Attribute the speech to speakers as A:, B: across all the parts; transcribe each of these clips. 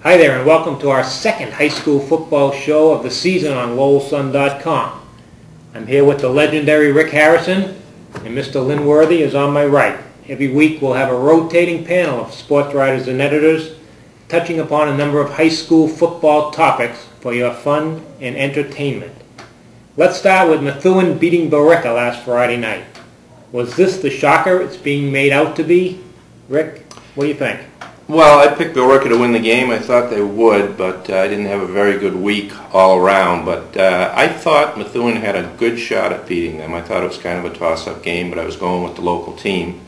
A: Hi there, and welcome to our second high school football show of the season on LowellSun.com. I'm here with the legendary Rick Harrison, and Mr. Lynn Worthy is on my right. Every week we'll have a rotating panel of sports writers and editors touching upon a number of high school football topics for your fun and entertainment. Let's start with Methuen beating Billerica last Friday night. Was this the shocker it's being made out to be? Rick, what do you think?
B: Well, I picked Billerica to win the game. I thought they would, but I didn't have a very good week all around. But I thought Methuen had a good shot at beating them. I thought it was kind of a toss-up game, but I was going with the local team.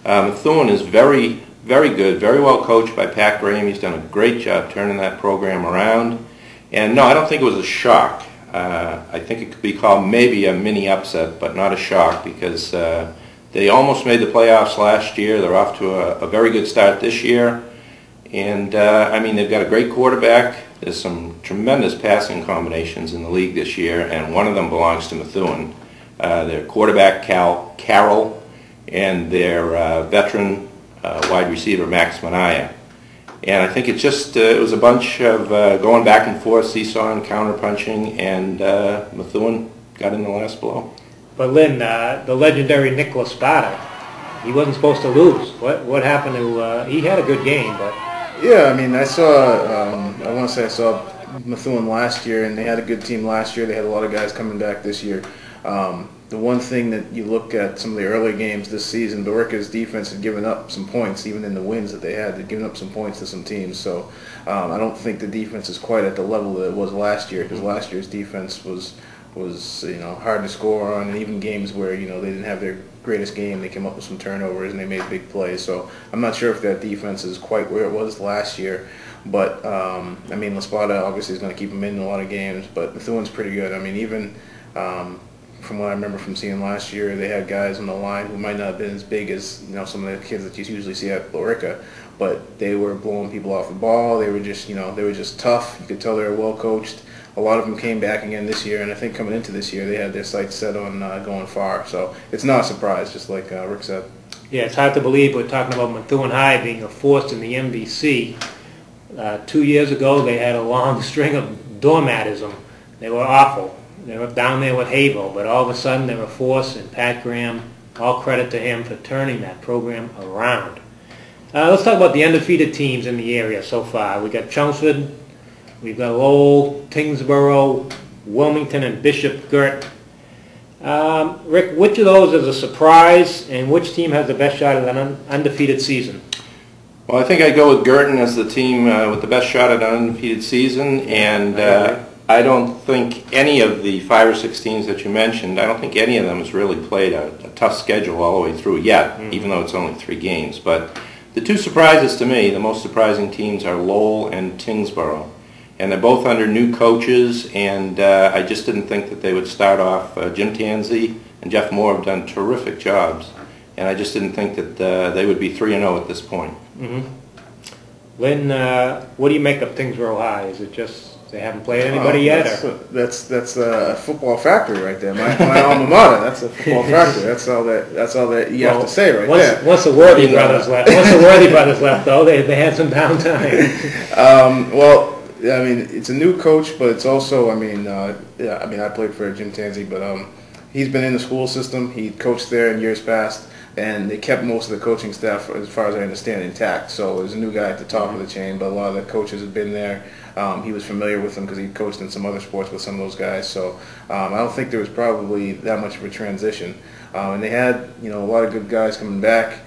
B: Methuen is very, very good, very well coached by Pat Graham. He's done a great job turning that program around. And no, I don't think it was a shock. I think it could be called maybe a mini upset, but not a shock, because they almost made the playoffs last year. They're off to a very good start this year. And, I mean, they've got a great quarterback. There's some tremendous passing combinations in the league this year, and one of them belongs to Methuen. Their quarterback, Carroll, and their veteran wide receiver, Max Manaya. And I think it was a bunch of going back and forth, seesaw and counter-punching, and Methuen got in the last blow.
A: But Lynn, the legendary Nicholas Spada, he wasn't supposed to lose. What happened to, he had a good game, but...
C: Yeah, I mean, I want to say I saw Methuen last year, and they had a good team last year. They had a lot of guys coming back this year. The one thing that you look at some of the early games this season, Billerica's defense had given up some points, even in the wins that they had. They'd given up some points to some teams. So I don't think the defense is quite at the level that it was last year, because last year's defense was hard to score on, and even games where they didn't have their greatest game, they came up with some turnovers and they made big plays. So I'm not sure if that defense is quite where it was last year. But I mean, La Spada obviously is going to keep them in a lot of games, but Methuen's pretty good. I mean, even from what I remember from seeing last year, they had guys on the line who might not have been as big as some of the kids that you usually see at Billerica, but they were blowing people off the ball. They were just tough. You could tell they were well coached. A lot of them came back again this year, and I think coming into this year they had their sights set on going far. So it's not a surprise, just like Rick said.
A: Yeah, it's hard to believe we're talking about Methuen High being a force in the MVC. 2 years ago they had a long string of doormatism. They were awful. They were down there with Havel, but all of a sudden they were a force, and Pat Graham, all credit to him for turning that program around. Let's talk about the undefeated teams in the area so far. We got Chelmsford, we've got Lowell, Tingsboro, Wilmington, and Bishop Gert. Rick, which of those is a surprise, and which team has the best shot at an undefeated season?
B: Well, I think I'd go with Girton as the team with the best shot at an undefeated season, and I don't think any of the 5 or 6 teams that you mentioned, I don't think any of them has really played a tough schedule all the way through yet, even though it's only 3 games. But the 2 surprises to me, the most surprising teams are Lowell and Tingsboro. And they're both under new coaches, and I just didn't think that they would start off. Jim Tanzi and Jeff Moore have done terrific jobs, and I just didn't think that they would be 3-0 at this point.
A: Lynn, what do you make of Tingsboro High? Is it just they haven't played anybody yet?
C: That's a football factory right there. My alma mater. That's a football factory. That's all that you have to say right there.
A: Once the Worthy brothers left, though, they had some downtime.
C: Well, I mean, it's a new coach, but it's also, I played for Jim Tanzi, but he's been in the school system. He coached there in years past, and they kept most of the coaching staff, as far as I understand, intact. So there's a new guy at the top of the chain, but a lot of the coaches have been there. He was familiar with them because he coached in some other sports with some of those guys. So I don't think there was probably that much of a transition. And they had, a lot of good guys coming back.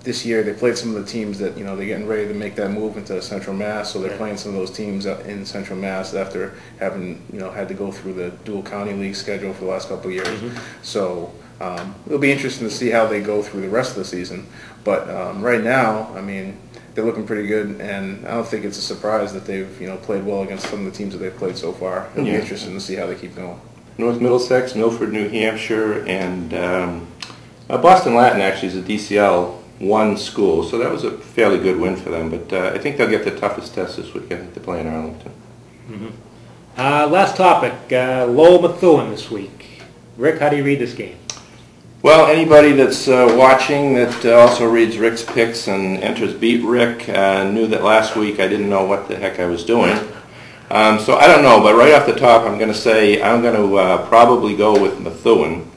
C: This year they played some of the teams that they're getting ready to make that move into Central Mass, so they're playing some of those teams in Central Mass after having had to go through the dual county league schedule for the last couple of years. So it'll be interesting to see how they go through the rest of the season. But right now, I mean, they're looking pretty good, and I don't think it's a surprise that they've played well against some of the teams that they've played so far. It'll be interesting to see how they keep going.
B: North Middlesex, Milford, New Hampshire, and Boston Latin actually is a DCL 1 school, so that was a fairly good win for them. But I think they'll get the toughest test this weekend to play in Arlington.
A: Last topic, Lowell Methuen this week. Rick, how do you read this game?
B: Well, anybody that's watching that also reads Rick's picks and enters Beat Rick knew that last week I didn't know what the heck I was doing. So I don't know, but right off the top I'm going to say I'm going to probably go with Methuen.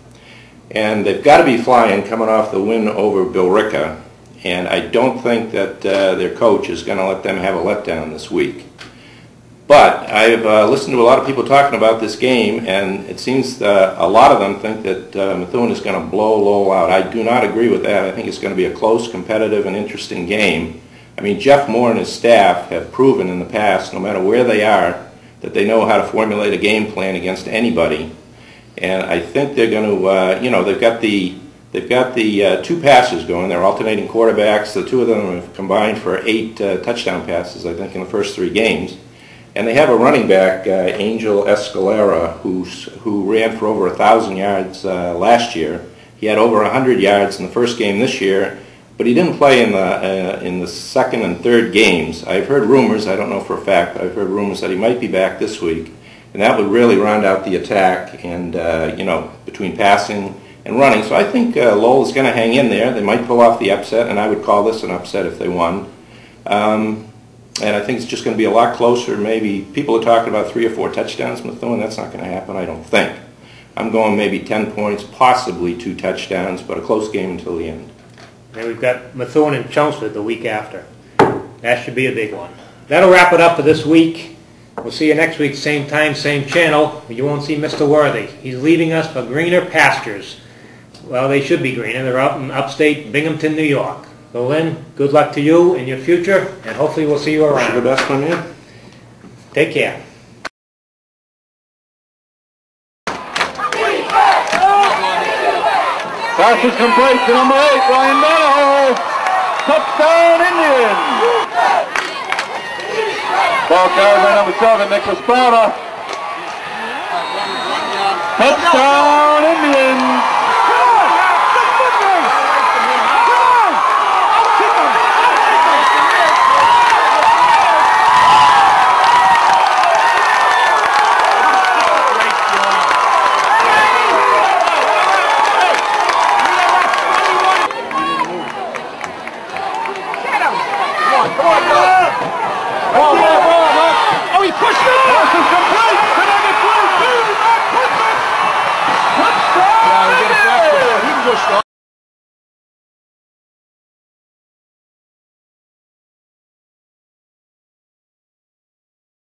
B: And they've got to be flying coming off the win over Billerica. And I don't think that their coach is going to let them have a letdown this week. But I've listened to a lot of people talking about this game, and it seems a lot of them think that Methuen is going to blow Lowell out. I do not agree with that. I think it's going to be a close, competitive, and interesting game. I mean, Jeff Moore and his staff have proven in the past, no matter where they are, that they know how to formulate a game plan against anybody. And I think they're going to, you know, they've got the two passes going. They're alternating quarterbacks. The two of them have combined for 8 touchdown passes, I think, in the first 3 games. And they have a running back, Angel Escalera, who ran for over 1,000 yards last year. He had over 100 yards in the first game this year, but he didn't play in the second and third games. I've heard rumors, I don't know for a fact, but I've heard rumors that he might be back this week. And that would really round out the attack and, you know, between passing and running. So I think Lowell is going to hang in there. They might pull off the upset, and I would call this an upset if they won. And I think it's just going to be a lot closer. Maybe people are talking about 3 or 4 touchdowns, Methuen. That's not going to happen, I don't think. I'm going maybe 10 points, possibly 2 touchdowns, but a close game until the end.
A: And we've got Methuen and Chelmsford the week after. That should be a big one. That'll wrap it up for this week. We'll see you next week, same time, same channel. You won't see Mr. Worthy. He's leaving us for greener pastures. Well, they should be greener. They're out in upstate Binghamton, New York. So, Lynn, good luck to you in your future, and hopefully we'll see you around.
B: Wish you the best, my man.
A: Take care.
D: Pass is complete to number 8, Ryan Donahoe. Touchdown, Indians. Ball carried by number 7, Nicholas Browner. Touchdown, Indians.